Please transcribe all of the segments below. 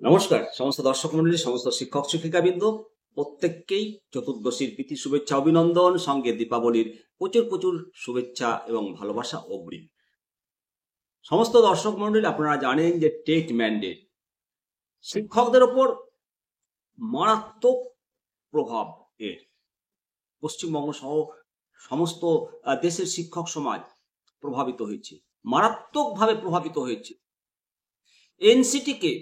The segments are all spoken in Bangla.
নমস্কার সমস্ত দর্শক মন্ডলী, সমস্ত শিক্ষক শিক্ষিকাবৃন্দ, প্রত্যেককেই চতুর্দশীর প্রীতি শুভেচ্ছা অভিনন্দন, সঙ্গে দীপাবলির প্রচুর প্রচুর শুভেচ্ছা এবং ভালোবাসা অগ্রিম। সমস্ত দর্শক মন্ডলী, আপনারা জানেন যে টেট ম্যান্ডেট শিক্ষকদের ওপর মারাত্মক প্রভাব এর। পশ্চিমবঙ্গ সহ সমস্ত দেশের শিক্ষক সমাজ প্রভাবিত হয়েছে, মারাত্মকভাবে প্রভাবিত হয়েছে। এনসিটিকে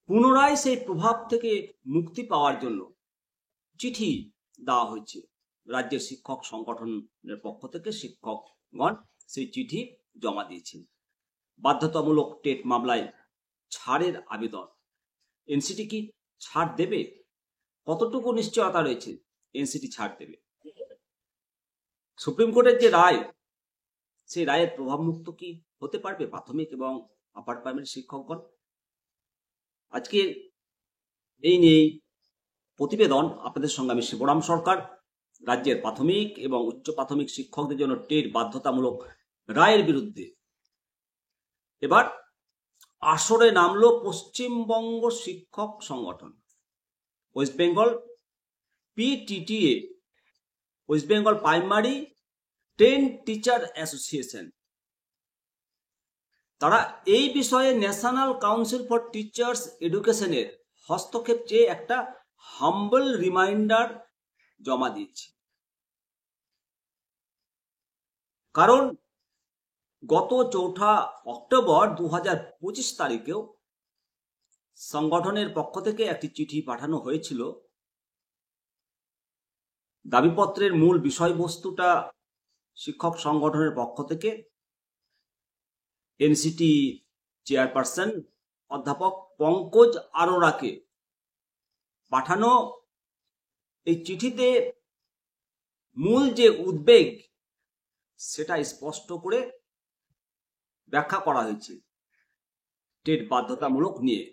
পুনরায় সেই প্রভাব থেকে মুক্তি পাওয়ার জন্য চিঠি দেওয়া হয়েছে। রাজ্যের শিক্ষক সংগঠনের পক্ষ থেকে শিক্ষকগণ সেই চিঠি জমা দিয়েছেন। বাধ্যতামূলক টেট মামলায় ছাড়ের আবেদন। এনসিটি কি ছাড় দেবে? কতটুকু নিশ্চয়তা রয়েছে এনসিটি ছাড় দেবে? সুপ্রিম কোর্টের যে রায়, সেই রায়ের প্রভাবমুক্ত কি হতে পারবে প্রাথমিক এবং আপার প্রাইমারি শিক্ষকগণ? আজকে এই নিয়ে প্রতিবেদন আপনাদের সঙ্গে আমি শিবরাম সরকার। রাজ্যের প্রাথমিক এবং উচ্চ প্রাথমিক শিক্ষকদের জন্য টেট বাধ্যতামূলক রায়ের বিরুদ্ধে এবার আসরে নামলো পশ্চিমবঙ্গ শিক্ষক সংগঠন, West Bengal PTTA, West Bengal primary trained teacher association. তারা এই বিষয়ে ন্যাশনাল কাউন্সিল ফর টিচার্স এডুকেশনের হস্তক্ষেপ চেয়ে একটা হাম্বল রিমাইন্ডার জমা দিয়েছে। কারণ গত 4 অক্টোবর 2025 তারিখেও সংগঠনের পক্ষ থেকে একটি চিঠি পাঠানো হয়েছিল। দাবিপত্রের মূল বিষয়বস্তুটা শিক্ষক সংগঠনের পক্ষ থেকে এনসিটি চেয়ারপারসন অধ্যাপক পঙ্কজ আরোরাকে পাঠানো এই চিঠিতে মূল যে উদ্বেগ সেটা স্পষ্ট করে ব্যাখ্যা করা হয়েছে টেট বাধ্যতামূলক নিয়ে।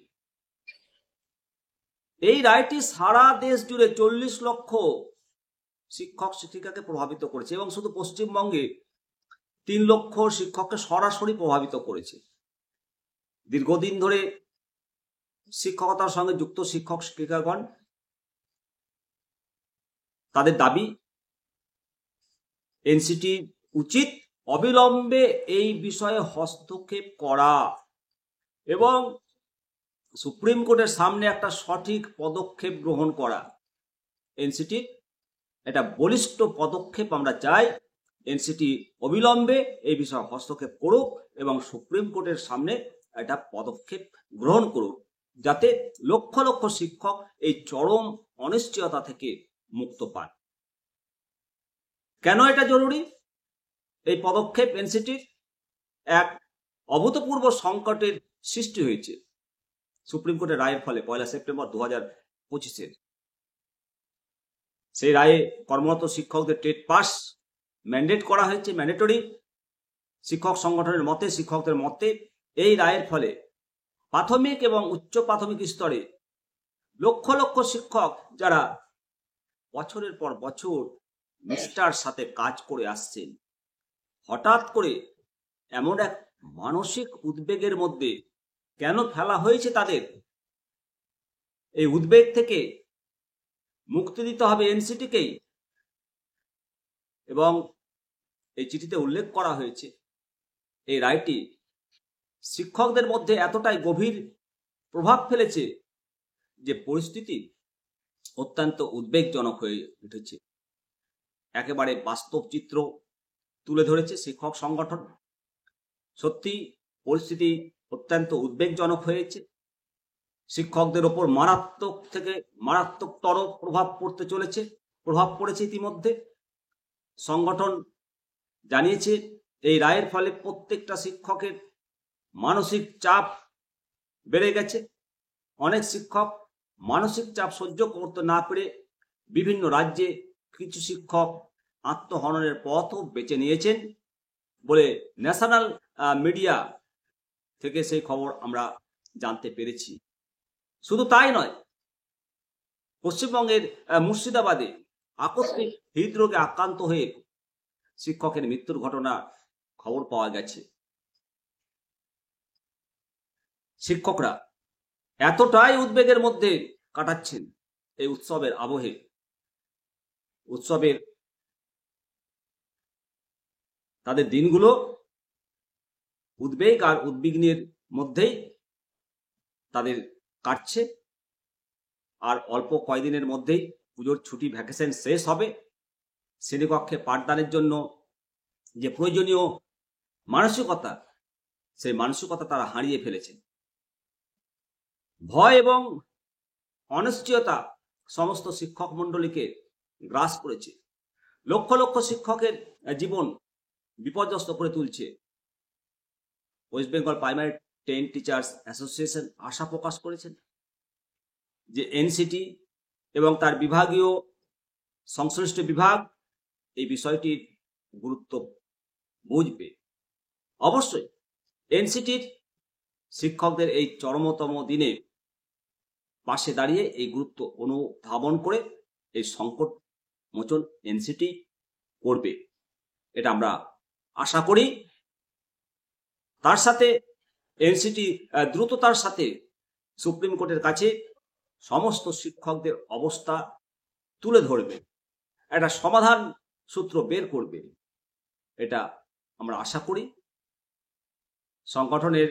এই রায়টি সারা দেশ জুড়ে 40 লক্ষ শিক্ষক শিক্ষিকাকে প্রভাবিত করেছে এবং শুধু পশ্চিমবঙ্গে 3 লক্ষ শিক্ষককে সরাসরি প্রভাবিত করেছে। দীর্ঘদিন ধরে শিক্ষকতার সঙ্গে যুক্ত শিক্ষক শিক্ষিকাগণ তাদের দাবি এনসিটি উচিত অবিলম্বে এই বিষয়ে হস্তক্ষেপ করা এবং সুপ্রিম কোর্টের সামনে একটা সঠিক পদক্ষেপ গ্রহণ করা। এনসিটির একটা বলিষ্ঠ পদক্ষেপ আমরা চাই। এনসিটি অবিলম্বে এই বিষয়ে হস্তক্ষেপ করুক এবং সুপ্রিম কোর্টের সামনে একটা পদক্ষেপ গ্রহণ করুক, যাতে লক্ষ লক্ষ শিক্ষক এই চরম অনিশ্চয়তা থেকে মুক্ত পান। কেন এটা জরুরি? এই পদক্ষেপ এনসিটির এক অভূতপূর্ব সংকটের সৃষ্টি হয়েছে সুপ্রিম কোর্টের রায়ের ফলে 1 সেপ্টেম্বর 2025। সেই রায়ে কর্মরত শিক্ষকদের টেট পাস ম্যান্ডেট করা হয়েছে, ম্যান্ডেটরি। শিক্ষক সংগঠনের মতে, শিক্ষকদের মতে এই রায়ের ফলে প্রাথমিক এবং উচ্চ প্রাথমিক স্তরে লক্ষ লক্ষ শিক্ষক যারা বছরের পর বছর নিষ্ঠার সাথে কাজ করে আসছেন, হঠাৎ করে এমন এক মানসিক উদ্বেগের মধ্যে কেন ফেলা হয়েছে তাদের? এই উদ্বেগ থেকে মুক্তি দিতে হবে এনসিটিকেই। এবং এই চিঠিতে উল্লেখ করা হয়েছে এই রায়টি শিক্ষকদের মধ্যে এতটাই গভীর প্রভাব ফেলেছে যে পরিস্থিতি অত্যন্ত উদ্বেগজনক হয়ে উঠেছে। একেবারে বাস্তব চিত্র তুলে ধরেছে শিক্ষক সংগঠন। সত্যি পরিস্থিতি অত্যন্ত উদ্বেগজনক হয়েছে। শিক্ষকদের ওপর মারাত্মক থেকে মারাত্মকতর প্রভাব পড়েছে ইতিমধ্যে। সংগঠন জানিয়েছে এই রায়ের ফলে প্রত্যেকটা শিক্ষকের মানসিক চাপ বেড়ে গেছে। অনেক শিক্ষক মানসিক চাপ সহ্য করতে না পেরে বিভিন্ন রাজ্যে কিছু শিক্ষক আত্মহননের পথও বেছে নিয়েছেন বলে ন্যাশনাল মিডিয়া থেকে সেই খবর আমরা জানতে পেরেছি। শুধু তাই নয়, পশ্চিমবঙ্গের মুর্শিদাবাদে আকস্মিক হৃদরোগে আক্রান্ত হয়ে শিক্ষকের মৃত্যুর ঘটনা খবর পাওয়া গেছে। শিক্ষকরা এতটাই উদ্বেগের মধ্যে কাটাচ্ছেন এই উৎসবের আবহে, উৎসবের তাদের দিনগুলো উদ্বেগ আর উদ্বিগ্নের মধ্যেই তাদের কাটছে। আর অল্প কয়েকদিনের মধ্যেই পুজোর ছুটি, ভ্যাকেশন শেষ হবে। শ্রেণীকক্ষে পাঠদানের জন্য যে প্রয়োজনীয় মানসিকতা, সেই মানসিকতা তারা হারিয়ে ফেলেছে। ভয় এবং অনিশ্চয়তা সমস্ত শিক্ষক মণ্ডলীকে গ্রাস করেছে। লক্ষ লক্ষ শিক্ষকের জীবন বিপর্যস্ত করে তুলছে। West Bengal primary 10 teachers association আশা প্রকাশ করেছেন যে এনসিটি এবং তার বিভাগীয় সংশ্লিষ্ট বিভাগ এই বিষয়টির গুরুত্ব বুঝবে। অবশ্যই এনসিটির শিক্ষকদের এই চরমতম দিনে পাশে দাঁড়িয়ে এই গুরুত্ব অনুধাবন করে এই সংকট মোচন এনসিটি করবে, এটা আমরা আশা করি। তার সাথে এনসিটি দ্রুততার সাথে সুপ্রিম কোর্টের কাছে সমস্ত শিক্ষকদের অবস্থা তুলে ধরবে, একটা সমাধান সূত্র বের করবে, এটা আমরা আশা করি। সংগঠনের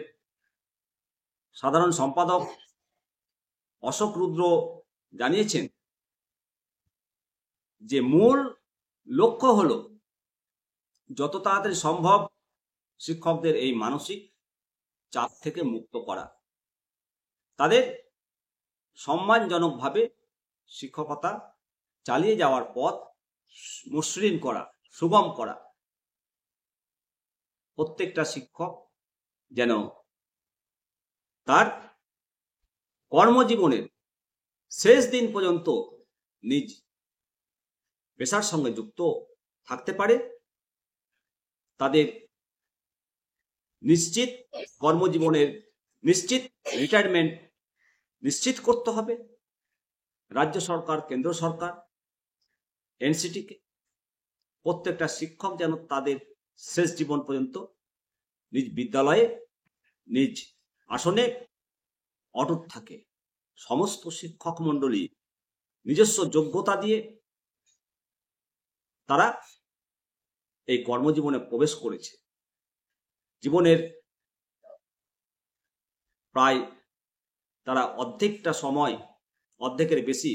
সাধারণ সম্পাদক অশোক রুদ্র জানিয়েছেন যে মূল লক্ষ্য হলো যত তাড়াতাড়ি সম্ভব শিক্ষকদের এই মানসিক চাপ থেকে মুক্ত করা, তাদের সম্মানজনকভাবে শিক্ষকতা চালিয়ে যাওয়ার পথ মসৃণ করা, সুগম করা। প্রত্যেকটা শিক্ষক যেন তার কর্মজীবনের শেষ দিন পর্যন্ত নিজ পেশার সঙ্গে যুক্ত থাকতে পারে। তাদের নিশ্চিত কর্মজীবনের নিশ্চিত রিটায়ারমেন্ট নিশ্চিত করতে হবে। রাজ্য সরকার, কেন্দ্র সরকার, এনসিটিকে, প্রত্যেকটা শিক্ষক যেন তাদের শেষ জীবন পর্যন্ত নিজ বিদ্যালয়ে নিজ আসনে অটুট থাকে। সমস্ত শিক্ষক মণ্ডলী নিজস্ব যোগ্যতা দিয়ে তারা এই কর্মজীবনে প্রবেশ করেছে। জীবনের প্রায় তারা অর্ধেকটা সময়, অর্ধেকের বেশি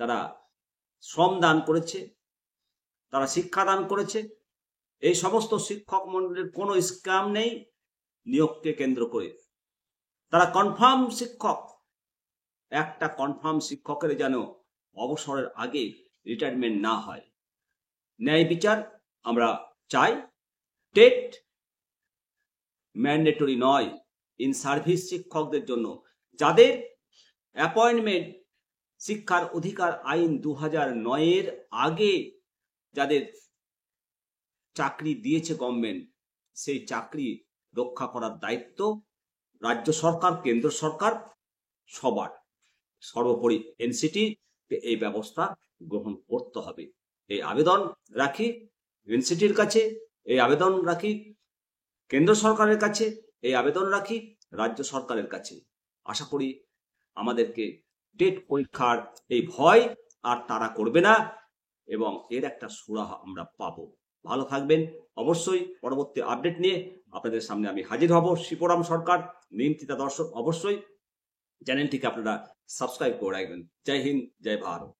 তারা শ্রম দান করেছে, তারা শিক্ষাদান করেছে। এই সমস্ত শিক্ষক মণ্ডলীর কোনো স্ক্যাম নেই নিয়োগকে কেন্দ্র করে। তারা কনফার্ম শিক্ষক। একটা কনফার্ম শিক্ষকের যেন অবসরের আগে রিটায়ারমেন্ট না হয়। ন্যায় বিচার আমরা চাই। টেট ম্যান্ডেটরি নয় ইন সার্ভিস শিক্ষকদের জন্য, যাদের অ্যাপয়েন্টমেন্ট শিক্ষার অধিকার আইন 2009-এর আগে যাদের চাকরি দিয়েছে গভর্নমেন্ট, সেই চাকরি রক্ষা করার দায়িত্ব রাজ্য সরকার, কেন্দ্র সরকার সবার। সর্বোপরি এনসিটি এই ব্যবস্থা গ্রহণ করতে হবে। এই আবেদন রাখি এনসিটির কাছে, এই আবেদন রাখি কেন্দ্র সরকারের কাছে, এই আবেদন রাখি রাজ্য সরকারের কাছে। আশা করি আমাদেরকে টেট পরীক্ষার এই ভয় আর তারা করবে না এবং এর একটা সুরাহা আমরা পাবো। ভালো থাকবেন। অবশ্যই পরবর্তী আপডেট নিয়ে আপনাদের সামনে আমি হাজির হব। শিবরাম সরকার, নিমতিতা দর্শক, অবশ্যই চ্যানেলটিকে আপনারা সাবস্ক্রাইব করে রাখবেন। জয় হিন্দ, জয় ভারত।